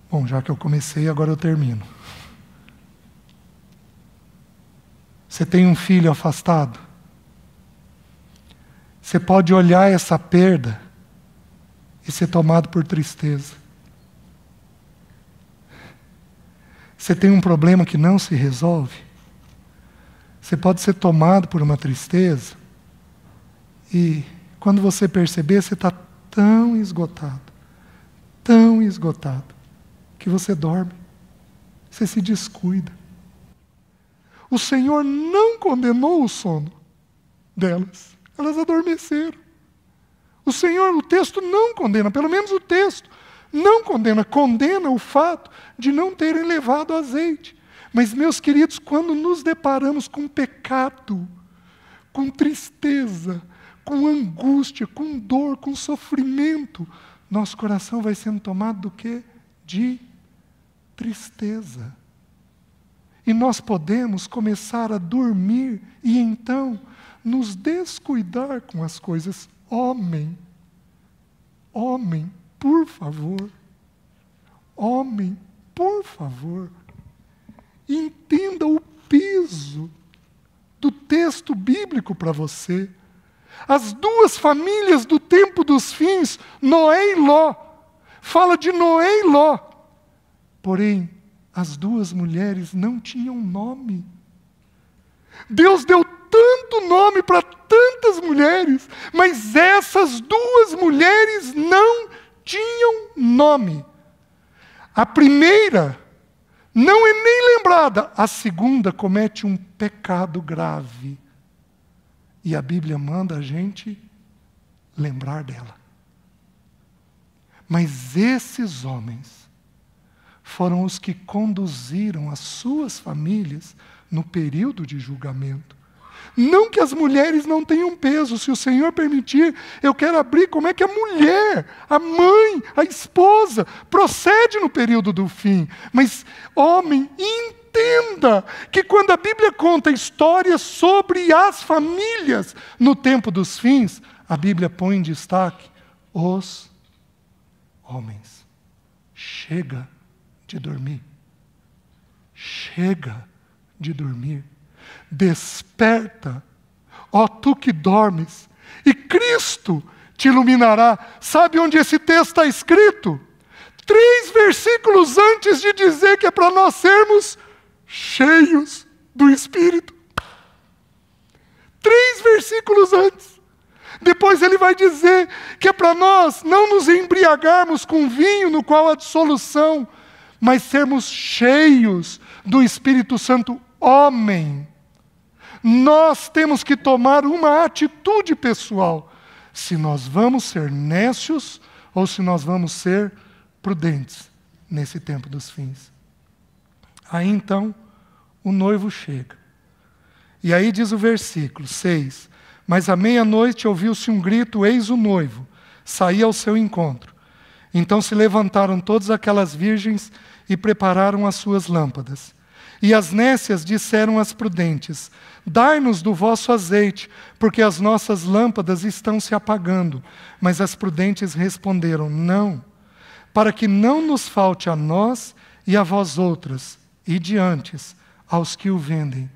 Bom, já que eu comecei, agora eu termino. Você tem um filho afastado? Você pode olhar essa perda e ser tomado por tristeza. Você tem um problema que não se resolve? Você pode ser tomado por uma tristeza e, quando você perceber, você está tão esgotado, que você dorme, você se descuida. O Senhor não condenou o sono delas, elas adormeceram. O Senhor, o texto não condena, pelo menos o texto não condena, condena o fato de não terem levado azeite. Mas, meus queridos, quando nos deparamos com pecado, com tristeza, com angústia, com dor, com sofrimento, nosso coração vai sendo tomado do quê? De tristeza. E nós podemos começar a dormir e então nos descuidar com as coisas. Homem, por favor. Homem, por favor. Entenda o peso do texto bíblico para você. As 2 famílias do tempo dos fins, Noé e Ló, fala de Noé e Ló. Porém, as 2 mulheres não tinham nome. Deus deu tanto nome para tantas mulheres, mas essas 2 mulheres não tinham nome. A primeira não é nem lembrada, a segunda comete um pecado grave. E a Bíblia manda a gente lembrar dela. Mas esses homens foram os que conduziram as suas famílias no período de julgamento. Não que as mulheres não tenham peso, se o Senhor permitir, eu quero abrir como é que a mulher, a mãe, a esposa, procede no período do fim. Mas, homem, entenda que quando a Bíblia conta histórias sobre as famílias no tempo dos fins, a Bíblia põe em destaque os homens. Chega de dormir. Chega de dormir. Desperta, ó tu que dormes, e Cristo te iluminará. Sabe onde esse texto está escrito? 3 versículos antes de dizer que é para nós sermos cheios do Espírito. 3 versículos antes. Depois ele vai dizer que é para nós não nos embriagarmos com vinho no qual há dissolução, mas sermos cheios do Espírito Santo. Homem, nós temos que tomar uma atitude pessoal. Se nós vamos ser nécios ou se nós vamos ser prudentes nesse tempo dos fins. Aí então, o noivo chega. E aí diz o versículo 6, mas à meia-noite ouviu-se um grito, eis o noivo, saía ao seu encontro. Então se levantaram todas aquelas virgens e prepararam as suas lâmpadas. E as nécias disseram às prudentes, dai-nos do vosso azeite, porque as nossas lâmpadas estão se apagando. Mas as prudentes responderam, não, para que não nos falte a nós e a vós outras, e diante aos que o vendem,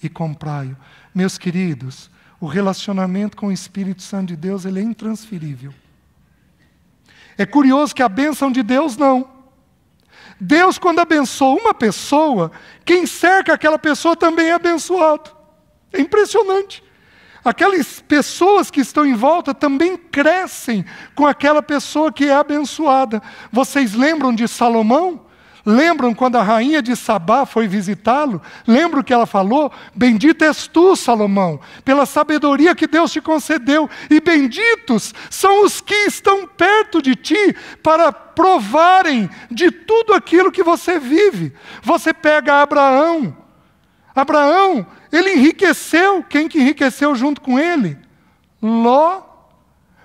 e comprai-o. Meus queridos, o relacionamento com o Espírito Santo de Deus, ele é intransferível. É curioso que a bênção de Deus não. Deus, quando abençoa uma pessoa, quem cerca aquela pessoa também é abençoado. É impressionante. Aquelas pessoas que estão em volta também crescem com aquela pessoa que é abençoada. Vocês lembram de Salomão? Lembram quando a rainha de Sabá foi visitá-lo? Lembram que ela falou? Bendito és tu, Salomão, pela sabedoria que Deus te concedeu. E benditos são os que estão perto de ti para provarem de tudo aquilo que você vive. Você pega Abraão. Abraão, ele enriqueceu. Quem que enriqueceu junto com ele? Ló.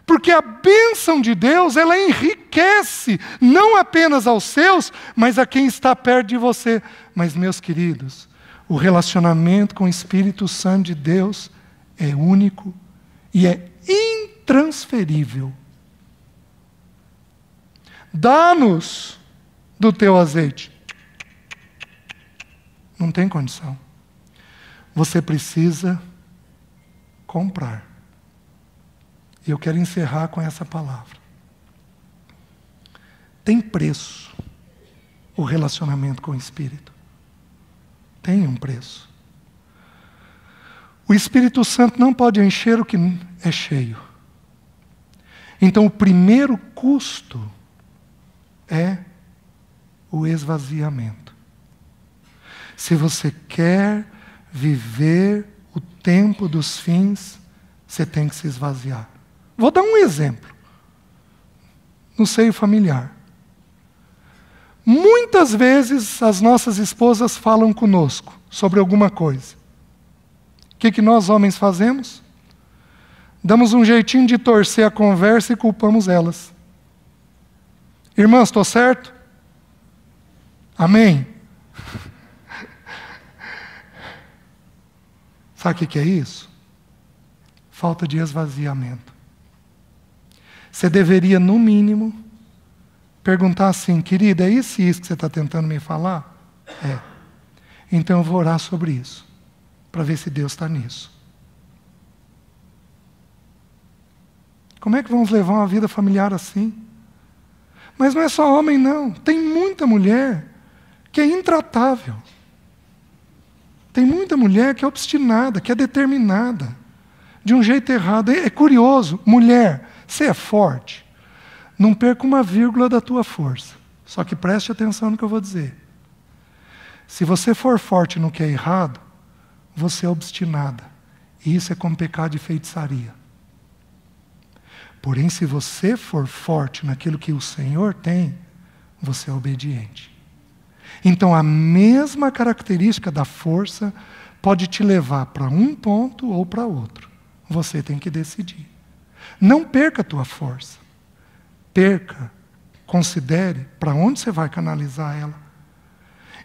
Porque a bênção de Deus, ela enriquece, não apenas aos seus, mas a quem está perto de você. Mas, meus queridos, o relacionamento com o Espírito Santo de Deus é único e é intransferível. Dá-nos do teu azeite. Não tem condição. Você precisa comprar. E eu quero encerrar com essa palavra. Tem preço o relacionamento com o Espírito. Tem um preço. O Espírito Santo não pode encher o que é cheio. Então, o primeiro custo é o esvaziamento. Se você quer viver o tempo dos fins, você tem que se esvaziar. Vou dar um exemplo. No seio familiar. Muitas vezes as nossas esposas falam conosco sobre alguma coisa. O que nós homens fazemos? Damos um jeitinho de torcer a conversa e culpamos elas. Irmãs, estou certo? Amém? Sabe o que é isso? Falta de esvaziamento. Você deveria, no mínimo, perguntar assim: querida, é isso e isso que você está tentando me falar? É. Então eu vou orar sobre isso, para ver se Deus está nisso. Como é que vamos levar uma vida familiar assim? Mas não é só homem, não. Tem muita mulher que é intratável. Tem muita mulher que é obstinada, que é determinada, de um jeito errado. É curioso, mulher, você é forte. Não perca uma vírgula da tua força. Só que preste atenção no que eu vou dizer. Se você for forte no que é errado, você é obstinada. E isso é como pecado de feitiçaria. Porém, se você for forte naquilo que o Senhor tem, você é obediente. Então, a mesma característica da força pode te levar para um ponto ou para outro. Você tem que decidir. Não perca a tua força. Considere para onde você vai canalizar ela.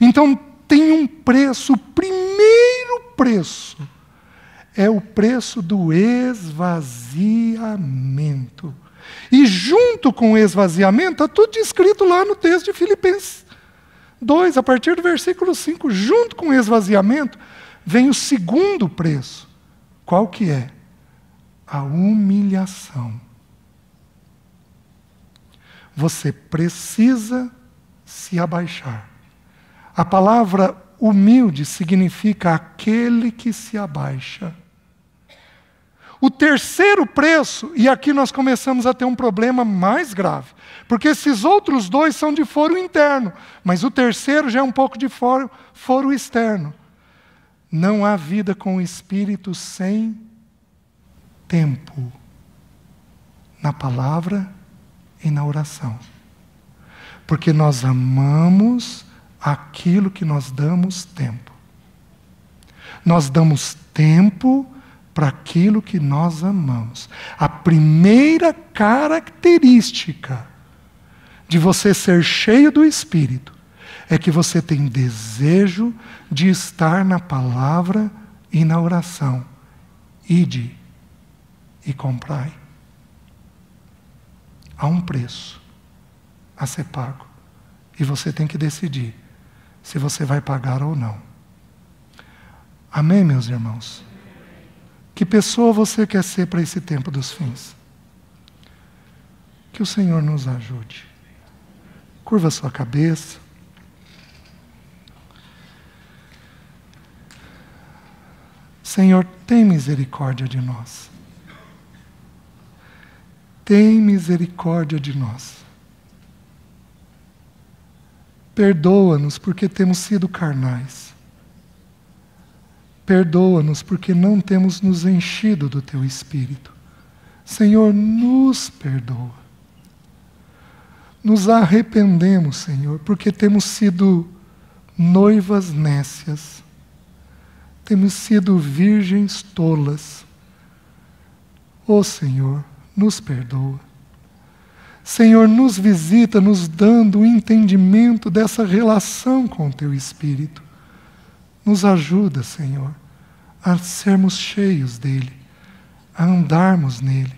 Então, tem um preço. O primeiro preço é o preço do esvaziamento. E junto com o esvaziamento, está tudo descrito lá no texto de Filipenses 2, a partir do versículo 5. Junto com o esvaziamento, vem o segundo preço. Qual que é? A humilhação. Você precisa se abaixar. A palavra humilde significa aquele que se abaixa. O terceiro preço, e aqui nós começamos a ter um problema mais grave, porque esses outros dois são de foro interno, mas o terceiro já é um pouco de foro externo. Não há vida com o Espírito sem tempo na palavra e na oração. Porque nós amamos aquilo que nós damos tempo. Nós damos tempo para aquilo que nós amamos. A primeira característica de você ser cheio do Espírito é que você tem desejo de estar na palavra e na oração. Ide e comprai. Há um preço a ser pago. E você tem que decidir se você vai pagar ou não. Amém, meus irmãos? Que pessoa você quer ser para esse tempo dos fins? Que o Senhor nos ajude. Curva sua cabeça. Senhor, tem misericórdia de nós. Tem misericórdia de nós. Perdoa-nos porque temos sido carnais. Perdoa-nos porque não temos nos enchido do Teu Espírito. Senhor, nos perdoa. Nos arrependemos, Senhor, porque temos sido noivas nécias. Temos sido virgens tolas. Ó Senhor, nos perdoa. Senhor, nos visita, nos dando o entendimento dessa relação com o Teu Espírito. Nos ajuda, Senhor, a sermos cheios dEle, a andarmos nele,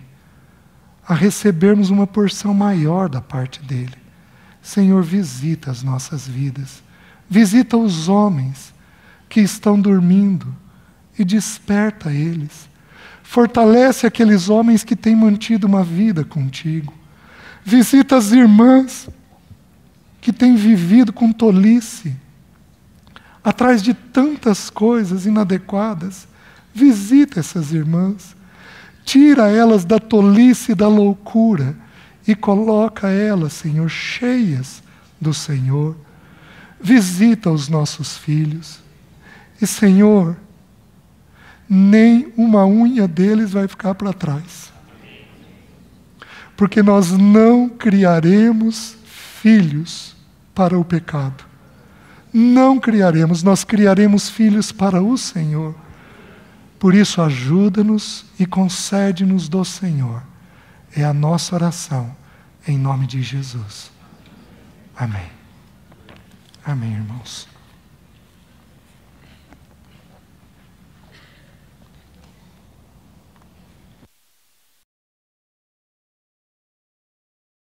a recebermos uma porção maior da parte dEle. Senhor, visita as nossas vidas, visita os homens que estão dormindo e desperta eles. Fortalece aqueles homens que têm mantido uma vida contigo. Visita as irmãs que têm vivido com tolice, atrás de tantas coisas inadequadas. Visita essas irmãs. Tira elas da tolice e da loucura e coloca elas, Senhor, cheias do Senhor. Visita os nossos filhos. E, Senhor, nem uma unha deles vai ficar para trás. Porque nós não criaremos filhos para o pecado. Não criaremos, nós criaremos filhos para o Senhor. Por isso, ajuda-nos e concede-nos do Senhor. É a nossa oração, em nome de Jesus. Amém. Amém, irmãos.